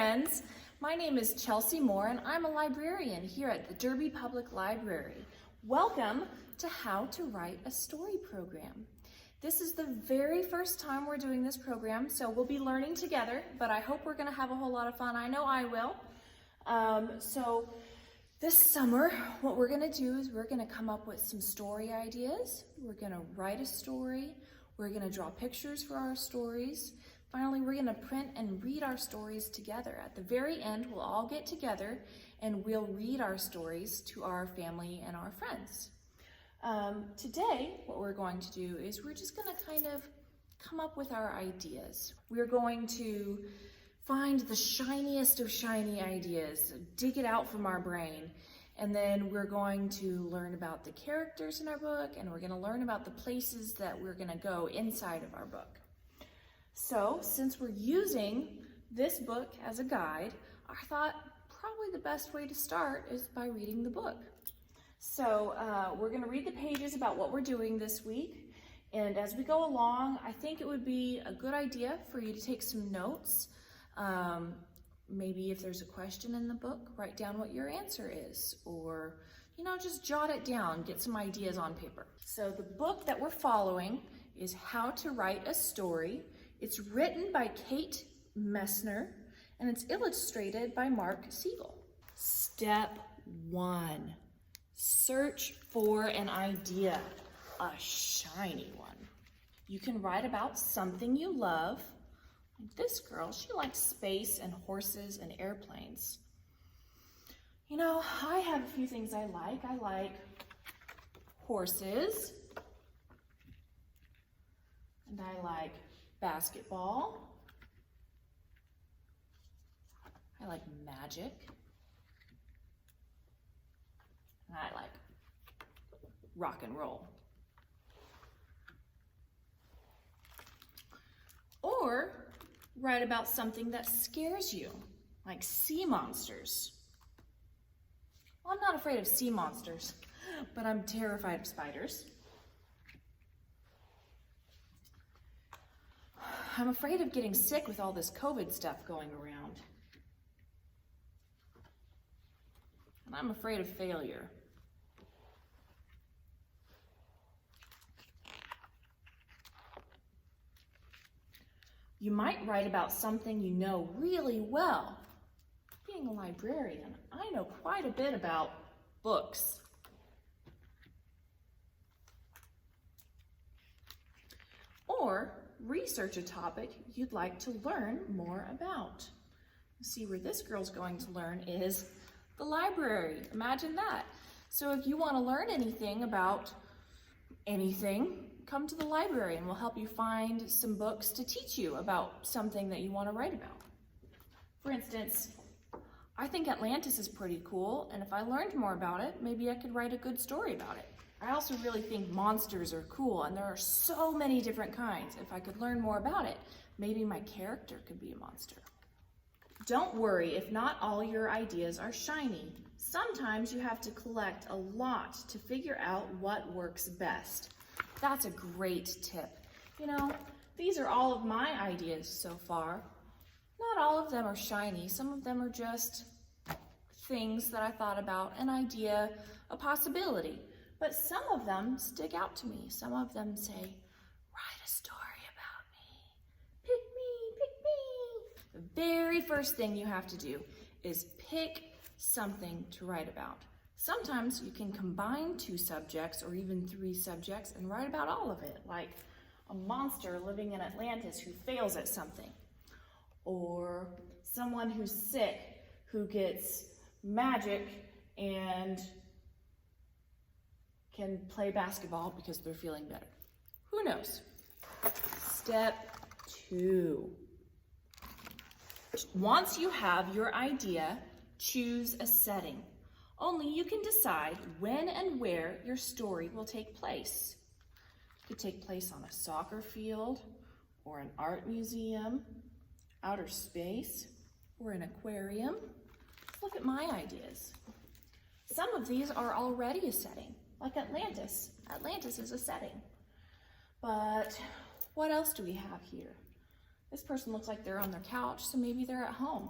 friends. My name is Chelsea Moore and I'm a librarian here at the Derby Public Library. Welcome to How to Write a Story program. This is the very first time we're doing this program, so we'll be learning together, but I hope we're going to have a whole lot of fun. I know I will. So this summer, what we're going to do is we're going to come up with some story ideas. We're going to write a story. We're going to draw pictures for our stories. Finally, we're going to print and read our stories together. At the very end, we'll all get together and we'll read our stories to our family and our friends. Today, what we're going to do is we're just going to kind of come up with our ideas. We're going to find the shiniest of shiny ideas, dig it out from our brain, and then we're going to learn about the characters in our book, and we're going to learn about the places that we're going to go inside of our book. So, since we're using this book as a guide, I thought probably the best way to start is by reading the book. So, we're going to read the pages about what we're doing this week, and as we go along, I think it would be a good idea for you to take some notes. Maybe if there's a question in the book, write down what your answer is, or, just jot it down, get some ideas on paper. So the book that we're following is How to Write a Story. It's written by Kate Messner, and it's illustrated by Mark Siegel. Step 1, search for an idea, a shiny one. You can write about something you love. This girl, she likes space and horses and airplanes. I have a few things I like. I like horses, and I like basketball. I like magic, and I like rock and roll. Or write about something that scares you, like sea monsters. Well, I'm not afraid of sea monsters, but I'm terrified of spiders. I'm afraid of getting sick with all this COVID stuff going around. And I'm afraid of failure. You might write about something you know really well. Being a librarian, I know quite a bit about books. Or research a topic you'd like to learn more about. See, where this girl's going to learn is the library. Imagine that. So if you want to learn anything about anything, come to the library and we'll help you find some books to teach you about something that you want to write about. For instance, I think Atlantis is pretty cool, and if I learned more about it, maybe I could write a good story about it. I also really think monsters are cool, and there are so many different kinds. If I could learn more about it, maybe my character could be a monster. Don't worry if not all your ideas are shiny. Sometimes you have to collect a lot to figure out what works best. That's a great tip. These are all of my ideas so far. Not all of them are shiny. Some of them are just things that I thought about, an idea, a possibility. But some of them stick out to me. Some of them say, write a story about me. Pick me, pick me. The very first thing you have to do is pick something to write about. Sometimes you can combine 2 subjects or even 3 subjects and write about all of it, like a monster living in Atlantis who fails at something, or someone who's sick who gets magic and can play basketball because they're feeling better. Who knows? Step 2. Once you have your idea, choose a setting. Only you can decide when and where your story will take place. It could take place on a soccer field, or an art museum, outer space, or an aquarium. Look at my ideas. Some of these are already a setting, like Atlantis. Atlantis is a setting. But what else do we have here? This person looks like they're on their couch, so maybe they're at home.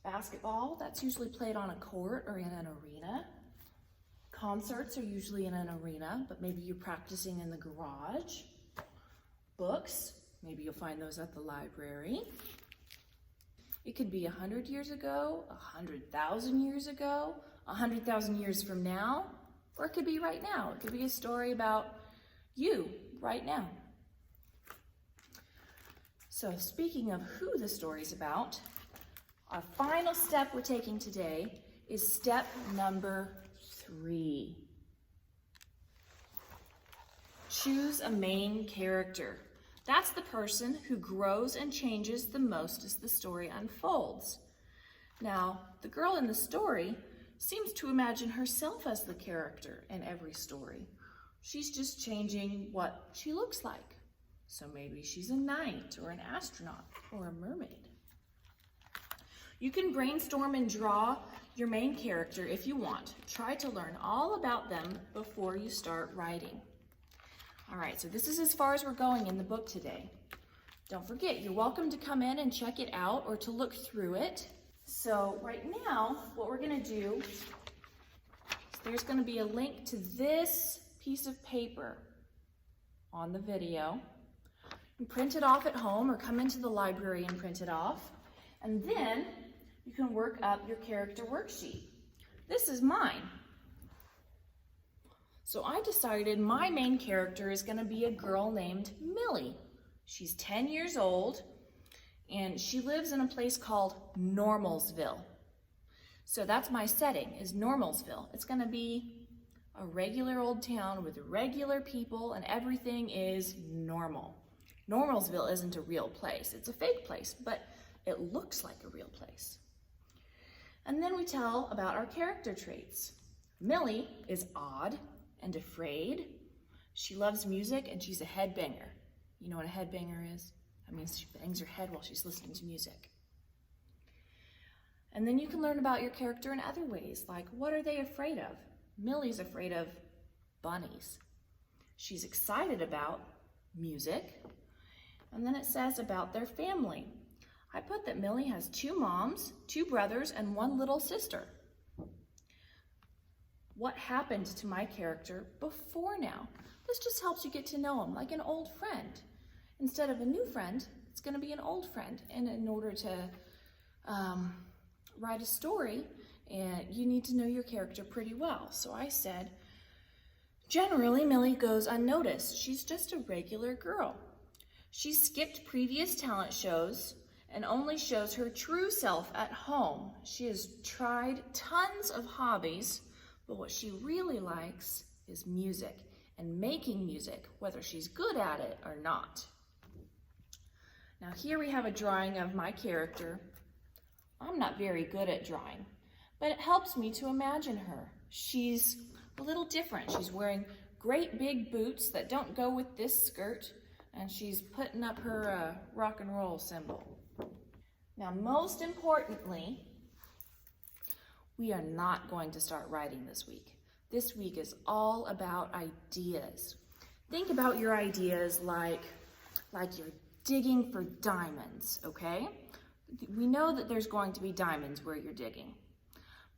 Basketball, that's usually played on a court or in an arena. Concerts are usually in an arena, but maybe you're practicing in the garage. Books, maybe you'll find those at the library. It could be 100 years ago, 100,000 years ago, 100,000 years from now, or it could be right now. It could be a story about you right now. So speaking of who the story's about, our final step we're taking today is step number 3. Choose a main character. That's the person who grows and changes the most as the story unfolds. Now, the girl in the story seems to imagine herself as the character in every story. She's just changing what she looks like. So maybe she's a knight or an astronaut or a mermaid. You can brainstorm and draw your main character if you want. Try to learn all about them before you start writing. All right, so this is as far as we're going in the book today. Don't forget, you're welcome to come in and check it out or to look through it. So right now, what we're gonna do is there's gonna be a link to this piece of paper on the video. You print it off at home or come into the library and print it off. And then you can work up your character worksheet. This is mine. So I decided my main character is going to be a girl named Millie. She's 10 years old and she lives in a place called Normalsville. So that's my setting, is Normalsville. It's going to be a regular old town with regular people and everything is normal. Normalsville isn't a real place. It's a fake place, but it looks like a real place. And then we tell about our character traits. Millie is odd and afraid. She loves music and she's a headbanger. You know what a headbanger is? That means she bangs her head while she's listening to music. And then you can learn about your character in other ways, like what are they afraid of? Millie's afraid of bunnies. She's excited about music. And then it says about their family. I put that Millie has 2 moms, 2 brothers, and 1 little sister. What happened to my character before now? This just helps you get to know him like an old friend. Instead of a new friend, it's going to be an old friend. And in order to write a story, you need to know your character pretty well. So I said, generally, Millie goes unnoticed. She's just a regular girl. She skipped previous talent shows and only shows her true self at home. She has tried tons of hobbies, but what she really likes is music and making music, whether she's good at it or not. Now here we have a drawing of my character. I'm not very good at drawing, but it helps me to imagine her. She's a little different. She's wearing great big boots that don't go with this skirt, and she's putting up her rock and roll symbol. Now, most importantly, we are not going to start writing this week. This week is all about ideas. Think about your ideas like you're digging for diamonds, okay? We know that there's going to be diamonds where you're digging,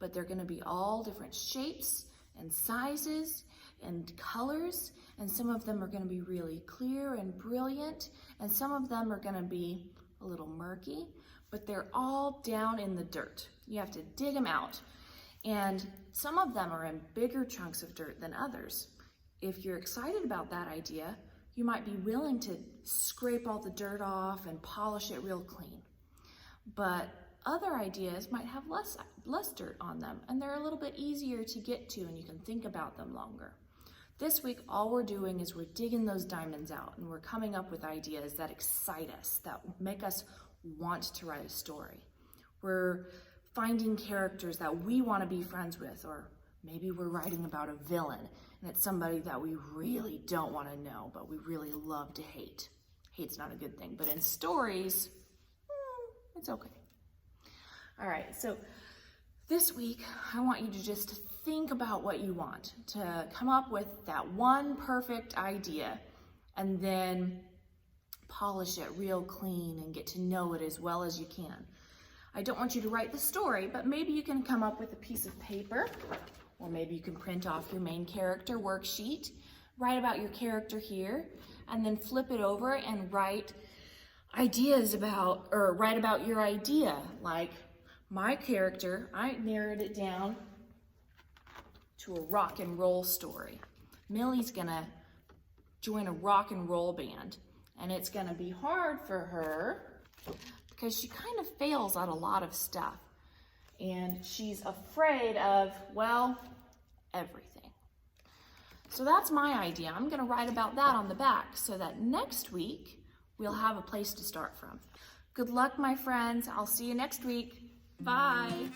but they're going to be all different shapes and sizes and colors, and some of them are going to be really clear and brilliant, and some of them are going to be a little murky, but they're all down in the dirt. You have to dig them out. And some of them are in bigger chunks of dirt than others. If you're excited about that idea, you might be willing to scrape all the dirt off and polish it real clean. But other ideas might have less dirt on them, and they're a little bit easier to get to, and you can think about them longer. This week, all we're doing is we're digging those diamonds out, and we're coming up with ideas that excite us, that make us want to write a story. We're finding characters that we want to be friends with, or maybe we're writing about a villain, and it's somebody that we really don't want to know, but we really love to hate. Hate's not a good thing, but in stories, it's okay. All right, so this week, I want you to just think about what you want, to come up with that one perfect idea, and then polish it real clean and get to know it as well as you can. I don't want you to write the story, but maybe you can come up with a piece of paper, or maybe you can print off your main character worksheet, write about your character here, and then flip it over and write write about your idea. Like my character, I narrowed it down to a rock and roll story. Millie's gonna join a rock and roll band, and it's gonna be hard for her because she kind of fails at a lot of stuff, and she's afraid of, well, everything. So that's my idea. I'm gonna write about that on the back so that next week we'll have a place to start from. Good luck, my friends. I'll see you next week. Bye.